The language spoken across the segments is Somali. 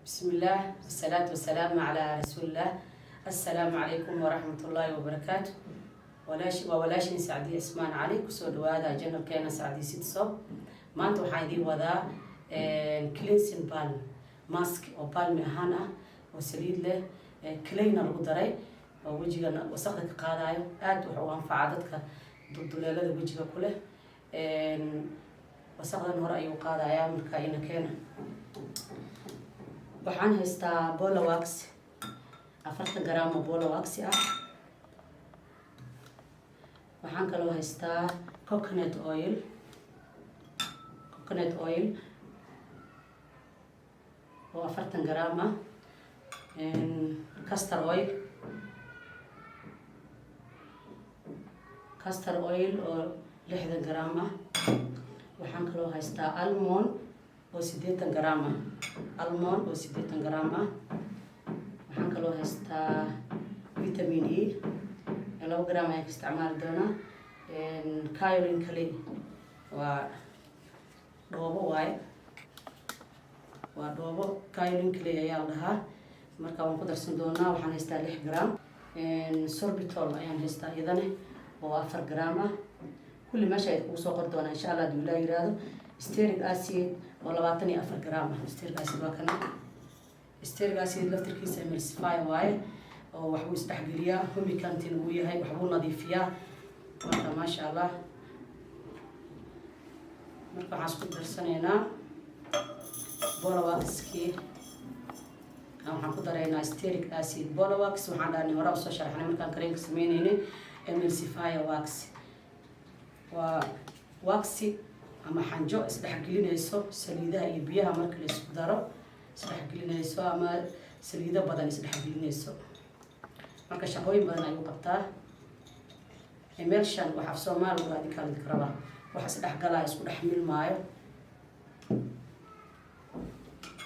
بسم الله والصلاة والسلام على رسول الله. السلام عليكم ورحمة الله وبركاته. ولاش سعدي اسمان علي كسود هذا جنر كان سعدي ست صوب ما أنتو حايدي وذا كلينسين بالم ماسك أو بالم هانا وسليد له كلينا القدري ووجهنا وسقط قاضي آد وحوان فعادتك ضد ليلة وجهك كله وسقط النور أيو قاضي من كائن كان waxaan haystaa bola wax 40 gram oo bola wax ah. waxaan kaloo haystaa coconut oil oo 40 gram ah, castor oil oo 60 gram ah. waxaan kaloo haystaa almond oo 80 gram ah, waxaan kaloo haystaa vitamin E 2 gram ayaan ka isticmaali doonaa. kaolin kale waa dhoobo kaolin kale ayaa la dhahaa. marka waan ku darsan doonaa. waxaan haystaa 6 gram. sorbitol ayaan haystaa iyadana oo 4 gram ah. kulli meesha ay kugu soo qor doonaa insha Allah haddii Ilaahay yiraahdo. stearic acid oo 24 gram ah. stearic acid waa kana. stearic acid laftirkiisa emulsify waaye oo wax uu isdhexgeliyaa humicantin uu yahay, wax uu nadiifiyaa. marka maasha Allah. marka waxaan isku darsanaynaa bola waxkii waxaan ku daraynaa stearic acid. bola wax waxaan dhahnay hore u soo sharaxnay markaan kareenka sameeynay emulsify wax waa waxi ama xanjo isdhexgelinayso saliidaha iyo biyaha marka la isku daro isdhexgelinayso ama saliido badan isdhexgelinayso. marka shaqooyin badan ayuu qabtaa. emulsion waxa af Soomaali lagu raadi karaa wax isdhexgalaa isku dhex milmaayo.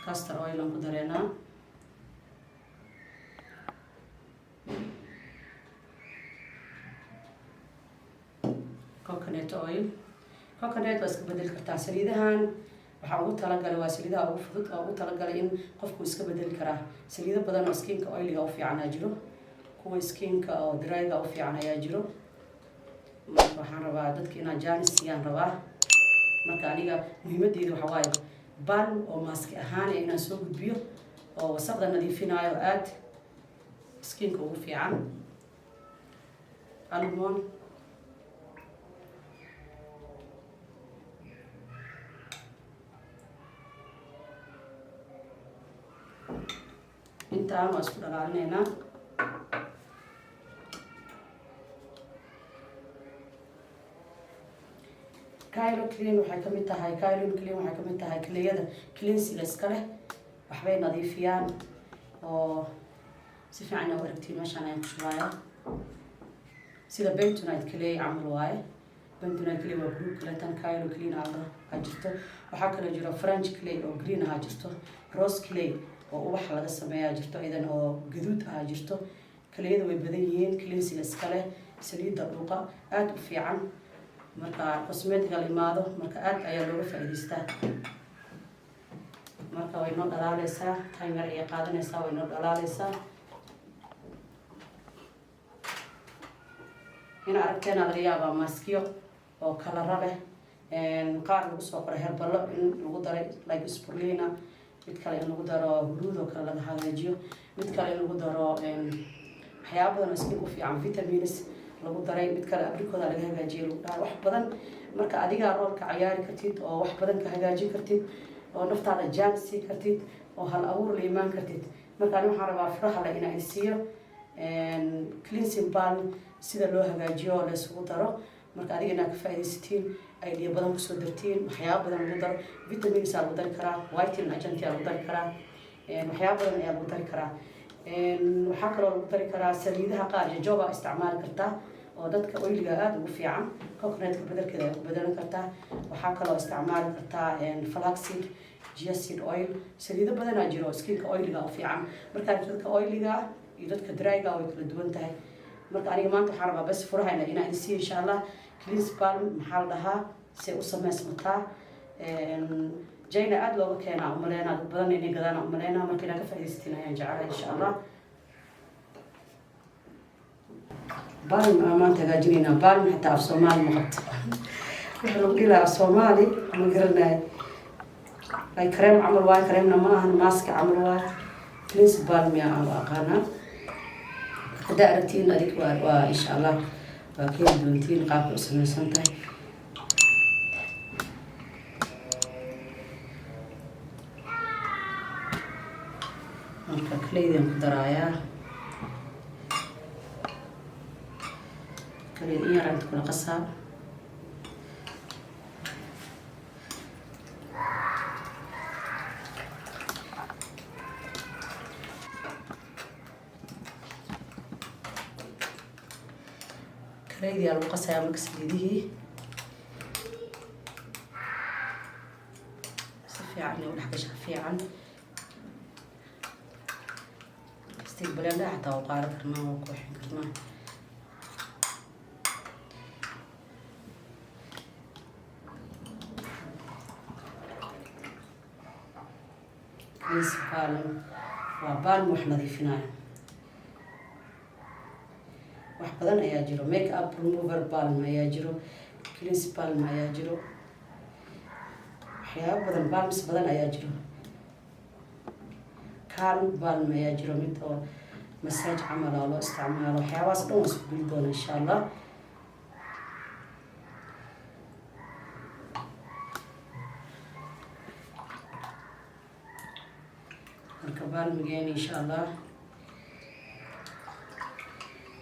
castor oil aan ku dareynaa. coconut oil waa iska bedeli kartaa. saliidahan waxaa ugu talagalay waa saliidaha ugu fudud oo ugu talagalay in qofku iska bedeli karaa. saliido badan oo skinka oiliga u fiican ayaa jiro, kuwa skinka oo dryga u fiican ayaa jiro. marka waxaan rabaa dadka inaan jaanis siiyaan rabaa. marka aniga muhiimadeyda waxa waaye balm oo maski ahaan inaan soo gudbiyo oo wasaqda nadiifinayo aad skinka ugu fiican. almond intaan waa isku dhalaalinaynaa. kaolin clean waxay kamid tahay kleyada cleansiga iska leh. waxbay nadiifiyaan oo si fiican u aragtiin. meeshaan ayaan ku shubayaa sida bentonite clay camal waaye. bentonite clay waa blue clay, tan kaolin clean aa jirto. waxaa kaloo jiro french clay oo green ah jirto, rose clay oo ubax laga sameeyaa jirto, idan oo gaduud ah jirto. kaliyada way badan yihiin. cleansiga iska leh, saliidda dhuuqa aad u fiican. marka cosmetical imaado marka aad ayaa looga faa'iideystaa. marka way noo dhalaaleysaa, timer ayay qaadanaysaa, way noo dhalaaleysaa. in aragteena laga yaabaa maskiyo oo kalara leh, qaar lagu soo qoray herballo in lagu daray like spirulina, mid kale in lagu daro huruud oo kale laga hagaajiyo, mid kale in lagu daro waxyaabo badan oo skin u fiican vitamins lagu daray, mid kale abrikooda laga hagaajiyo lagu dhahay wax badan. marka adiga roolka ciyaari kartid oo wax badan ka hagaajin kartid oo naftaada jaan sii kartid oo hal abuur la imaan kartid. marka ani waxaan rabaa furaha le inaan siiyo cleansing balm sida loo hagaajiyo oo la isugu daro. marka adiga inaad ka faa'iidaysatiin idea badan kusoo dartiin. waxyaabo badan lagu daro, vitamins aa lagu dari karaa, whitening agent aa lagu dari karaa, waxyaabo badan ayaa lagu dari karaa. waxaa kaloo lagu dari karaa saliidaha qaar jojoba isticmaali kartaa oo dadka oiliga aad ugu fiican. coconutka bedelkeeda ay ku bedelan kartaa. waxaa kaloo isticmaali kartaa flaxseed, chia seed oil. saliido badanaa jiro skinka oiliga u fiican. marka dadka oiliga iyo dadka dryga way kala duwan tahay. marka aniga maanta waxaan rabaa bas furahayna inaan isiiyo insha Allah. cleanse balm maxaa la dhahaa se u samaysmataa jayna aad looga keenaa umaleynaa dad badan inay gadaan umaleynaa marka inaan ka faa'iidaysatiin ayaan jecelahay insha allah. baalm maanta hagaajinaynaa baalm xitaa af soomaali ma qabto waxa lagu dhilaa af soomaali ma garanayo ay kareem camal waayo kareemna ma ahan maaska camal waayo cleanse baalm yaa aan aqaanaa haddaa aragtiin adig waa insha allah waa keeni doontiin qaabka u samaysan tahay. marka kaleydan ku daraayaa kaleyda in yaraan kula qasaa kaleydi yaa lagu qasayaa marka saliidihii si fiican u dhex gashaa fiican بلان حتى وقارب كرنا وكوحين كرنا كليس بالم وبالم وحنا ضيفناه wax badan ayaa jiro make up remover balm ayaa jiro cleanse balm ayaa jiro waxyaabo badan balms badan ayaa jiro balm ayaa jiro mid oo masaaj camal oo loo isticmaalo waxyaabahaas dhan waa isku geli doona insha allah. marka balmigeena insha allah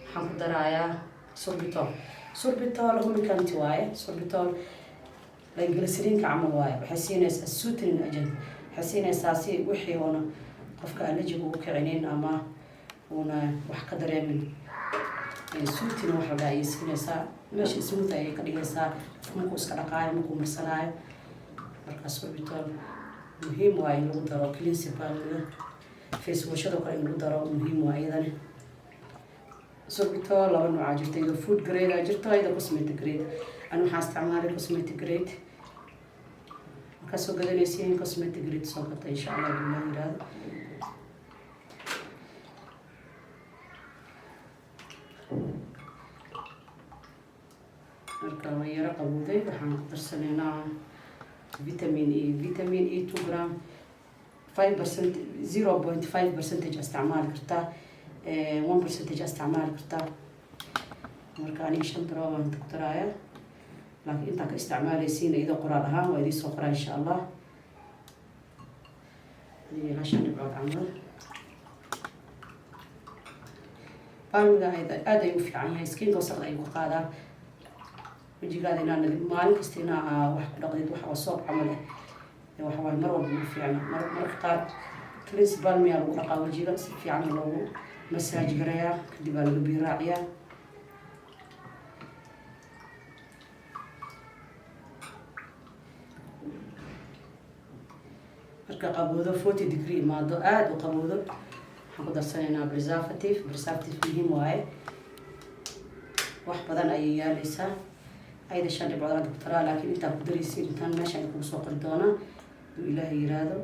waxaan ku daraayaa sorbitol humikanti waaye sorbitol glycerinka camal waaye waxay siinaysaa soothing agent waxay siinaysaa si wixii oona qofka allergiga ugu kicinin ama una wax ka dareemin suutina waxa la ay siinaysaa meesha smooth ay ka dhigaysaa markuu iska dhaqaayo markuu marsanaayo. markaas sorbitol muhiim waa in lagu daro cleanse balmiga face washada kale in lagu daro muhiim waa iyadana. sorbitol laba nooc jirta iyadoo food grade jirta iyadoo cosmetic grade ana waxaan isticmaalay cosmetic grade markaas soo gadanaysiin cosmetic grade soo gata insha allah billahi yiraahdo. marka waan yara qabowday waxaan ku darsanaynaa vitamin E 2 gram 5% 0.5% isticmaali kartaa 1% isticmaali kartaa. marka aniga 5 gram aan ku daraaya laakiin inta ka isticmaalaysiin iyadoo qoraal ahaan waa idin soo qoraa insha allah. ila shan dhibcood camal balmiga aad ay u fiican yahay skin wasaqda ay ku qaadaa wajigaada inaan maalin kasta inaa wax ku dhaqdid wax wasoob camal waxa waaye mar walba ma fiicna marka qaar cleanse balm yaa lagu dhaqaa wajiga si fiican loogu masaaj garayaa kadib baa laga biyo raaciyaa. marka qabowdo 40 degree imaado aad u qabowdo waxaan ku darsanaynaa preservative muhiim waaye wax badan ayay yaalaysaa ayda 5 dhibcood aan ku taraa laakiin intaan ku daraysiin intaan meeshaan kugu soo qori doonaa haduu ilaahay yiraahdo.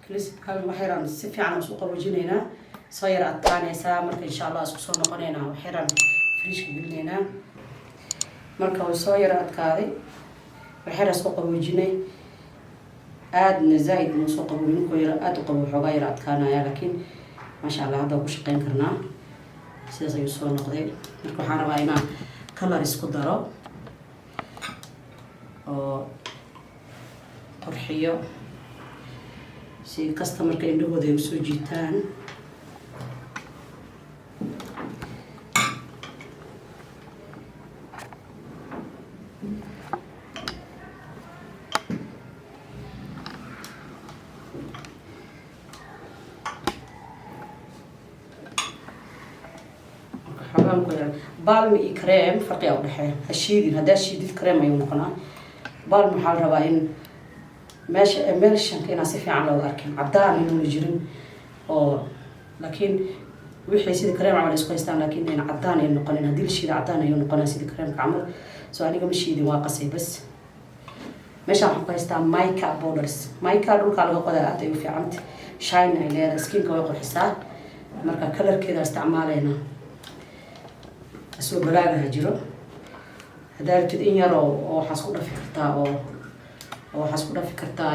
كليسبكال وحيران سفيعنا وسوق وجنينا صاير أتاني سا مرك إن شاء الله أسكسون نقنينا وحيران فريش قبلنا مرك وصاير أتكاري وحيران سوق وجني آد نزايد من سوق وجنكو يرأت وقبو حغير أتكانا يا لكن ما شاء الله هذا وش قين كرنا سيزا يسون نقدي مرك وحنا باينا كلر إسكودارو أو قرحية si customerka indhahooda ay usoo jiitaan. بالم iyo cream farqi u dhaxeeyo hashiidin hadaa shiidid cream ayuu noqonaa. بالم waxaa la rabaa in meeshanka inaan si fiican looga arkin cadaan inuu jirin oo laakiin wixii sida kareem camal isku haystaan laakiin in cadaan ay noqonin haddii la shiida cadaan ayuu noqonaa sida kareemka camal soo aniga ma shiidin waa qasay bas meeshaan waxaan ku haystaa mica powders mica dhulkaa laga qodaa aad ay u fiicanta shine ay leedahay skinka way qurxisaa marka kalarkeeda isticmaalayna asoo balaagaha jiro haddaa rabtid in yar oo waxaa isku dhafi kartaa oo waxaa isku dhafi kartaa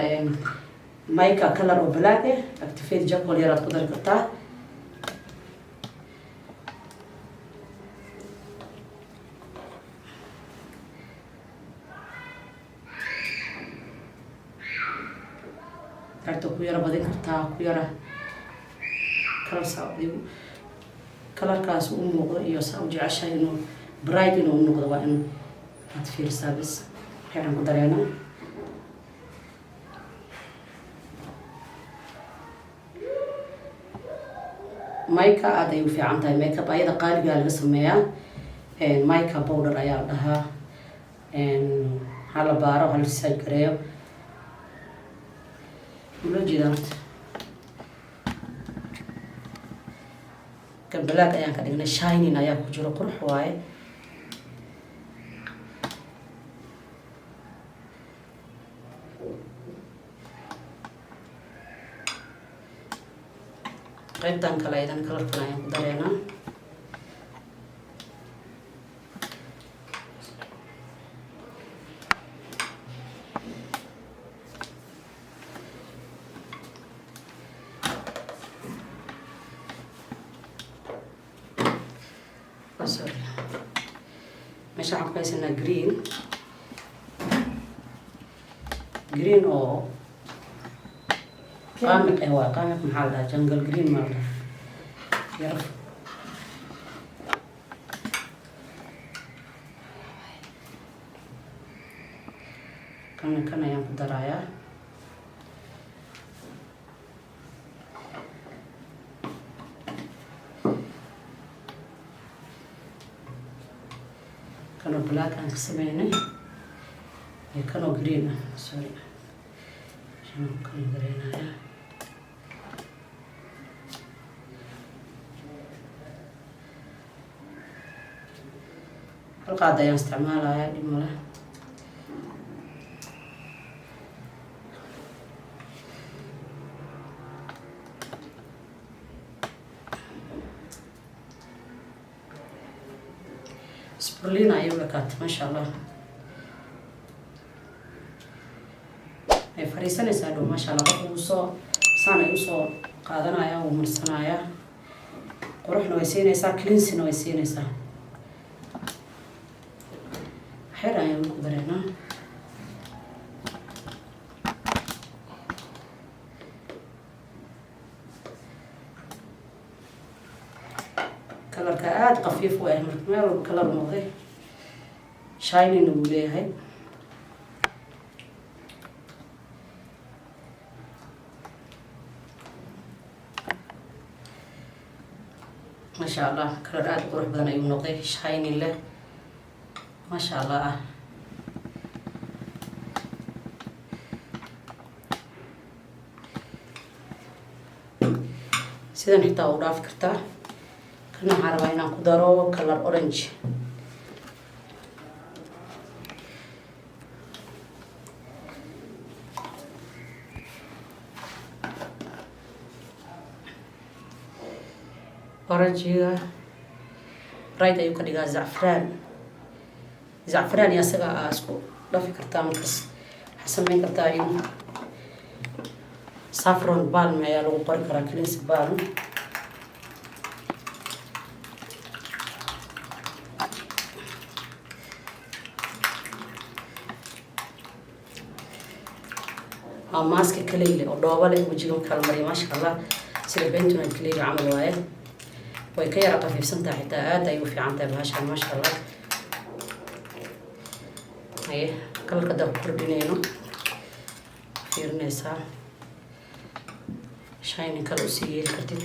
mica color oo balaag ah activate jacol yaraad ku dari kartaa karta ku yara badin kartaa ku yara kalarkaas u muuqdo iyo saa u jeceshahay inuu bright inuu noqdo waa in aad fiirsaa bis waxaan ku dareena mica aad ay u fiican tahay makeup ayada qaaligaa laga sameeyaa mica powder ayaa la dhahaa hala baaro hala design gareeyo loo jeedaa kan black ayaan ka dhignay shining ayaa ku jiro qurux waaye qaybtan kale aydan kalarkan ayaan ku dareynaa sorry meesha waxaan ku haysanaa green oo qaamiq waa qaamiq maxaa la dhahaa jungle green maa la dhahaa yar kan ayaan ku darayaa kanoo black aan ka sameynay iyo kanoo green ah sorry kan dareynaya halqaad ayaan isticmaalayaa dhib male spirulina ayuu ekaatay maasha allah ay fariisanaysaa dhow maasha allah qofku uu soo saan ay usoo qaadanaya uu marsanaya quruxna way siinaysaa cleansina way siinaysaa xeer ayaan ku dareynaa kalarka aada qafiif u ah marka meel walba kalar noqday shinina wuu leeyahay maasha allah kalar aada qurux badan ayuu noqday shinin leh maasha allah ah sidan xitaa u dhaafi kartaa kana waxaan rabaa inaan ku daro color orange orangiga right ayuu ka dhigaa zacfraan iyo asaga aa isku dhafi kartaa markaas waxaa sameyn kartaa in saffron balm ayaa lagu qori karaa cleanse balm waa maaska kaleyle oo dhooba leh wajiga kala mariya maasha allah sida bentuna kaleyle camal waaye way ka yara qafiifsantahay xitaa aada ay u fiican tahay bahashaan maasha allah haye kalarka dab kordhinayno fiirinaysaa shining kale usii yeeli kartid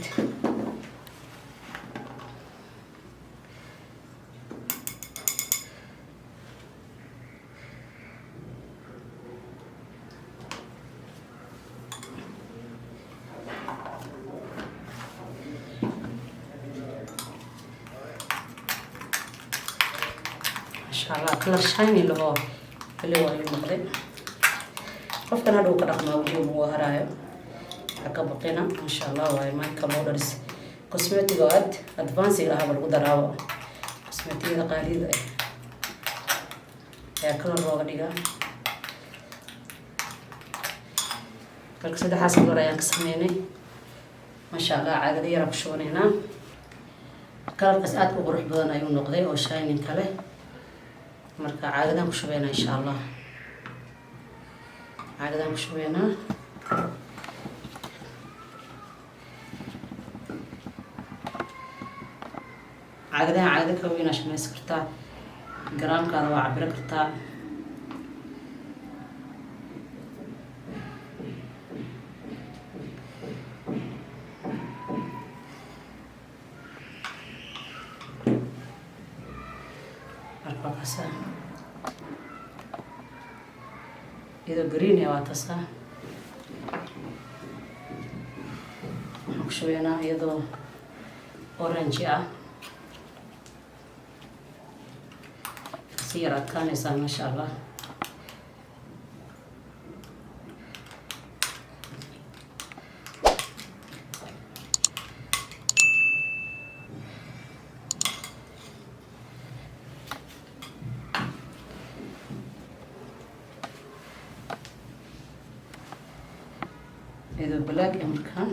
الله كلر شايني اللي هو المقدم قفكنا هذا وكرقنا وجيب وهرايا حكا بقينا ما شاء الله وهي مايكا بودرز كوسمتيك ادفانسي لها بالقدراوه كوسمتيك قليله يا كلر روغ ديغا kalka saddexaas kalor ayaan ka sameynay masha allah caagada yar ku shubaneynaa kalarkaas aad u qurux badan ayuu noqday oo shining kale marka caagadan ku shubeynaa insha allah caagadan ku shubeynaa caagadan caagada ka weyn aad shameysan kartaa garaamkaada waa cabiro kartaa iyadoo green waa tasa waxaan ku shubeynaa iyadoo orange ah si yar adkaanaysaa masha allah iyadoo black markaan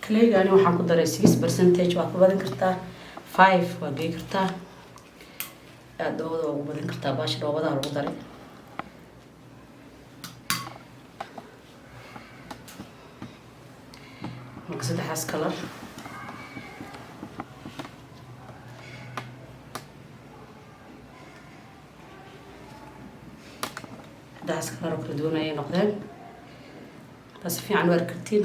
كليجاني waxaan ku daray 6% waa ku badan kartaa 5 waa geey kartaa aad dhoobada ugu badan kartaa baash dhoobada lagu daray marka saddexaas kalar saddexaas kalar oo kala duwan ayay noqdeen bas fiican u aragtiin